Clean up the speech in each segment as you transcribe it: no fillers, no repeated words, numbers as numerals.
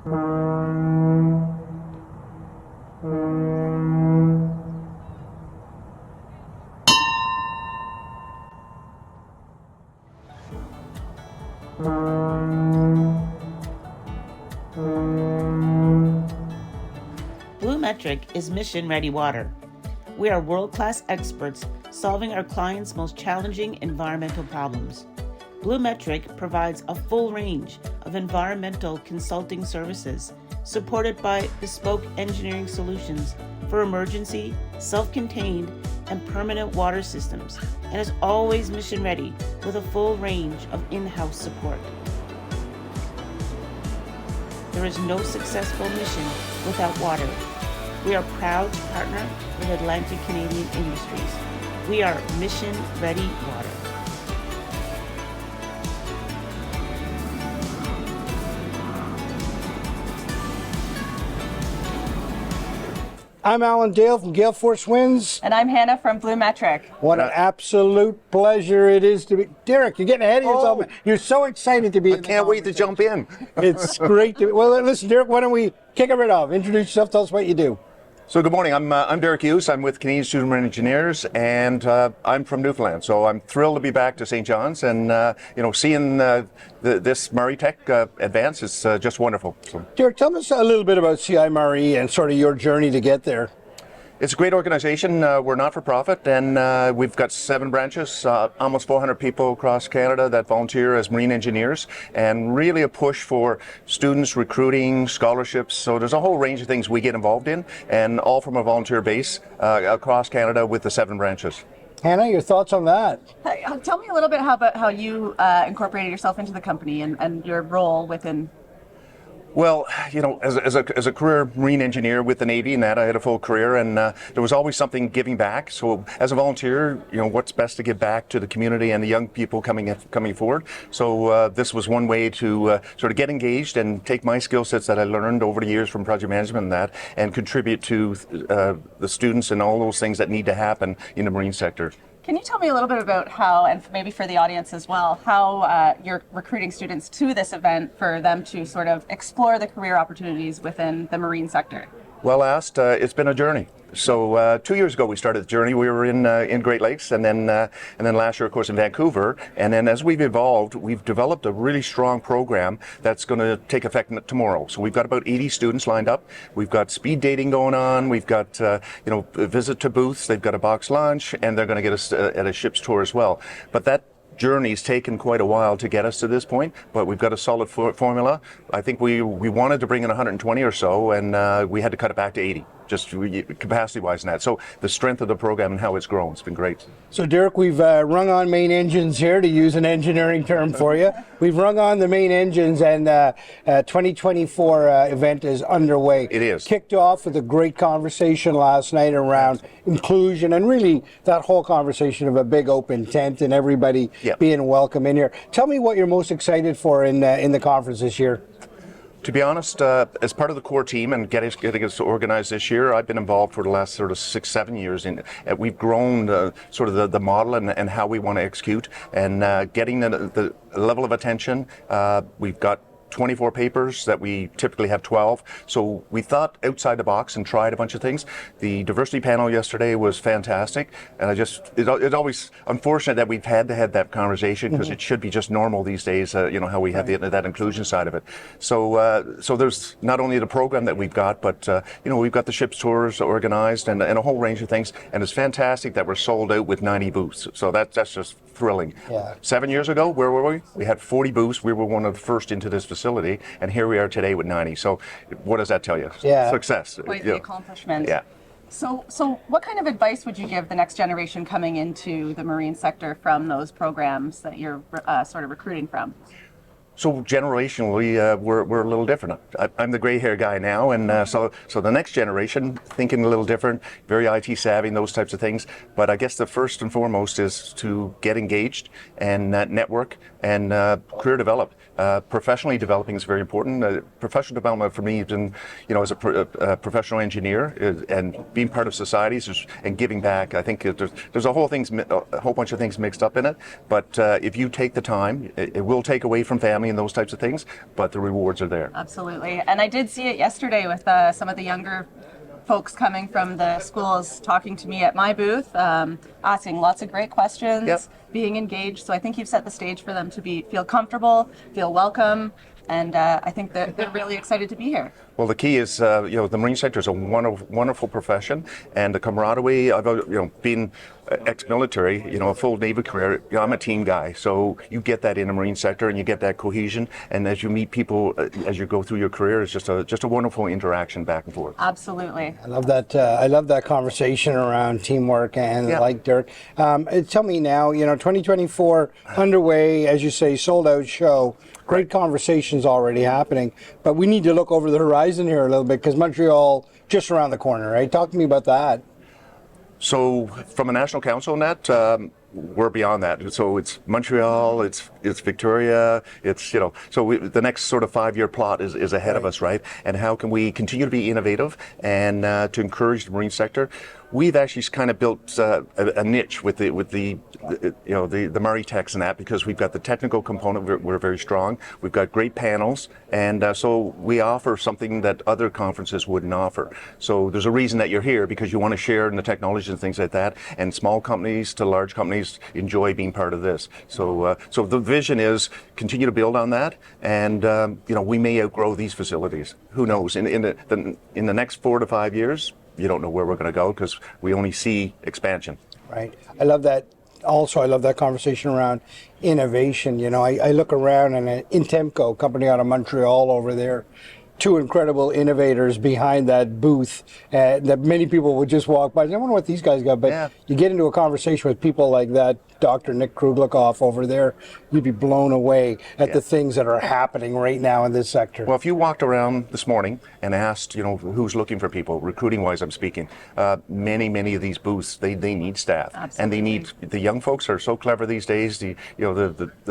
BlueMetric is mission-ready water. We are world-class experts solving our clients' most challenging environmental problems. BlueMetric provides a full range of environmental consulting services supported by bespoke engineering solutions for emergency, self-contained, and permanent water systems, and is always mission-ready with a full range of in-house support. There is no successful mission without water. We are proud to partner with Atlantic Canadian Industries. We are mission-ready water. I'm Alan Dale from Gale Force Winds. And I'm Hannah from BlueMetric. What an absolute pleasure it is to be. Derek, you're getting ahead of yourself. You're so excited to be in the can't wait to jump in. It's great to be. Well, listen, Derek, why don't we kick it right off? Introduce yourself, tell us what you do. So good morning, I'm Derek Hughes. I'm with Canadian Student Marine Engineers, and I'm from Newfoundland. So I'm thrilled to be back to St. John's, and seeing this Maritech advance is just wonderful. So. Derek, tell us a little bit about CIMarE and sort of your journey to get there. It's a great organization. We're not-for-profit, and we've got 7 branches, almost 400 people across Canada that volunteer as marine engineers, and really a push for students, recruiting, scholarships. So there's a whole range of things we get involved in, and all from a volunteer base across Canada with the 7 branches. Hannah, your thoughts on that? Tell me a little bit about how you incorporated yourself into the company and your role within. Well, as a career marine engineer with the Navy and that, I had a full career, and there was always something giving back. So as a volunteer, what's best to give back to the community and the young people coming forward. So this was one way to sort of get engaged and take my skill sets that I learned over the years from project management and that, and contribute to the students and all those things that need to happen in the marine sector. Can you tell me a little bit about how, and maybe for the audience as well, how you're recruiting students to this event for them to sort of explore the career opportunities within the marine sector? Well asked. It's been a journey. So 2 years ago we started the journey. We were in Great Lakes, and then last year, of course, in Vancouver. And then as we've evolved, we've developed a really strong program that's going to take effect tomorrow. So we've got about 80 students lined up. We've got speed dating going on. We've got a visit to booths. They've got a box lunch, and they're going to get us at a ship's tour as well. But that journey's taken quite a while to get us to this point, but we've got a solid formula. I think we wanted to bring in 120 or so, and we had to cut it back to 80. Just capacity-wise and that. So the strength of the program and how it's grown, it's been great. So Derek, we've rung on main engines here, to use an engineering term for you. We've rung on the main engines, and 2024 event is underway. It is. Kicked off with a great conversation last night around inclusion, and really that whole conversation of a big open tent and everybody being welcome in here. Tell me what you're most excited for in the conference this year. To be honest, as part of the core team and getting us organized this year, I've been involved for the last sort of 6-7 years. We've grown sort of the model and how we want to execute, and getting the level of attention. We've got 24 papers that we typically have 12. So we thought outside the box and tried a bunch of things. The diversity panel yesterday was fantastic, and it's always unfortunate that we've had to have that conversation, because it should be just normal these days, how we have that inclusion side of it. So there's not only the program that we've got, but we've got the ship's tours organized and a whole range of things, and it's fantastic that we're sold out with 90 booths. So that's just thrilling. Yeah. 7 years ago, where were we? We had 40 booths. We were one of the first into this facility, and here we are today with 90. So what does that tell you? Yeah. Success. Quite the accomplishment. Yeah. So what kind of advice would you give the next generation coming into the marine sector from those programs that you're sort of recruiting from? So generationally, we're a little different. I'm the gray hair guy now, and so the next generation thinking a little different, very IT savvy, and those types of things. But I guess the first and foremost is to get engaged and network and career develop. Professionally developing is very important. Professional development for me, even, as a professional engineer and being part of societies and giving back, I think there's a whole bunch of things mixed up in it. But if you take the time, it will take away from family and those types of things, but the rewards are there. Absolutely. And I did see it yesterday with some of the younger folks coming from the schools talking to me at my booth, asking lots of great questions, Yep. being engaged. So I think you've set the stage for them to feel comfortable, feel welcome, and I think that they're really excited to be here. Well, the key is, the marine sector is a wonderful profession, and the camaraderie. I've been ex-military, a full Navy career. I'm a team guy, so you get that in the marine sector, and you get that cohesion. And as you meet people, as you go through your career, it's just a wonderful interaction back and forth. Absolutely. I love that. I love that conversation around teamwork and like Derek. Tell me now, 2024 underway, as you say, sold out show. Great conversations already happening, but we need to look over the horizon here a little bit because Montreal just around the corner, right? Talk to me about that. So from a national council net, we're beyond that. So it's Montreal, it's Victoria, the next sort of 5-year plot is ahead of us, right? And how can we continue to be innovative and to encourage the marine sector? We've actually kind of built a niche with the Maritechs and that, because we've got the technical component, we're very strong. We've got great panels, and so we offer something that other conferences wouldn't offer. So there's a reason that you're here, because you want to share in the technology and things like that. And small companies to large companies enjoy being part of this. So the vision is continue to build on that, and we may outgrow these facilities. Who knows? In the next 4 to 5 years. You don't know where we're going to go because we only see expansion. Right. I love that. Also, I love that conversation around innovation. I look around and Intemco, company out of Montreal over there, 2 incredible innovators behind that booth that many people would just walk by. I wonder what these guys got. But you get into a conversation with people like that, Dr. Nick Kruglikoff over there, you'd be blown away at the things that are happening right now in this sector. Well, if you walked around this morning and asked, who's looking for people, recruiting-wise I'm speaking, many of these booths, they need staff. Absolutely. And they need, the young folks are so clever these days, the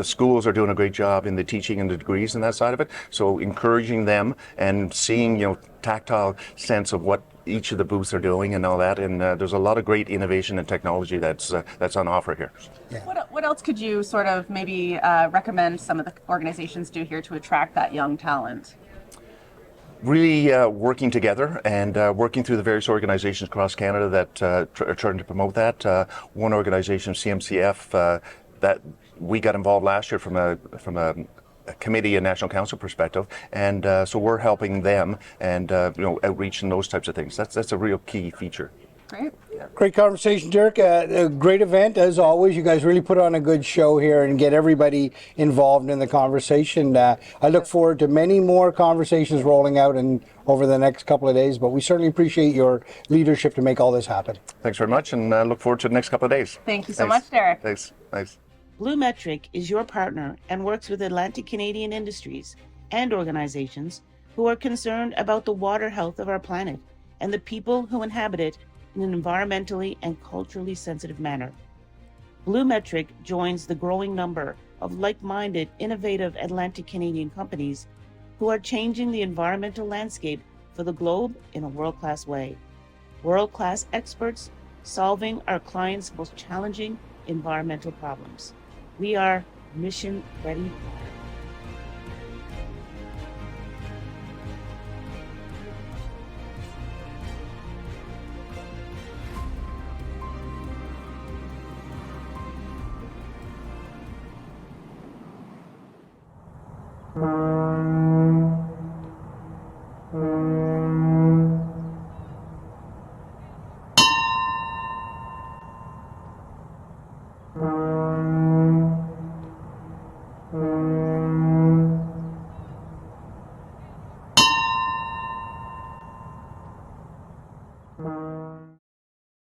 schools are doing a great job in the teaching and the degrees and that side of it, so encouraging them and seeing, tactile sense of what each of the booths are doing and all that, and there's a lot of great innovation and technology that's on offer here. Yeah. What else could you sort of maybe recommend some of the organizations do here to attract that young talent? Really working together and working through the various organizations across Canada that are trying to promote that. One organization, CMCF, that we got involved last year from a committee and national council perspective, and so we're helping them and outreach and those types of things. That's a real key feature. Great. Great conversation, Derek. A great event as always. You guys really put on a good show here and get everybody involved in the conversation. I look forward to many more conversations rolling out over the next couple of days, but we certainly appreciate your leadership to make all this happen. Thanks very much, and look forward to the next couple of days. Thank you so much, Derek. Thanks. BlueMetric is your partner and works with Atlantic Canadian industries and organizations who are concerned about the water health of our planet and the people who inhabit it in an environmentally and culturally sensitive manner. BlueMetric joins the growing number of like-minded, innovative Atlantic Canadian companies who are changing the environmental landscape for the globe in a world-class way. World-class experts solving our clients' most challenging environmental problems. We are mission ready.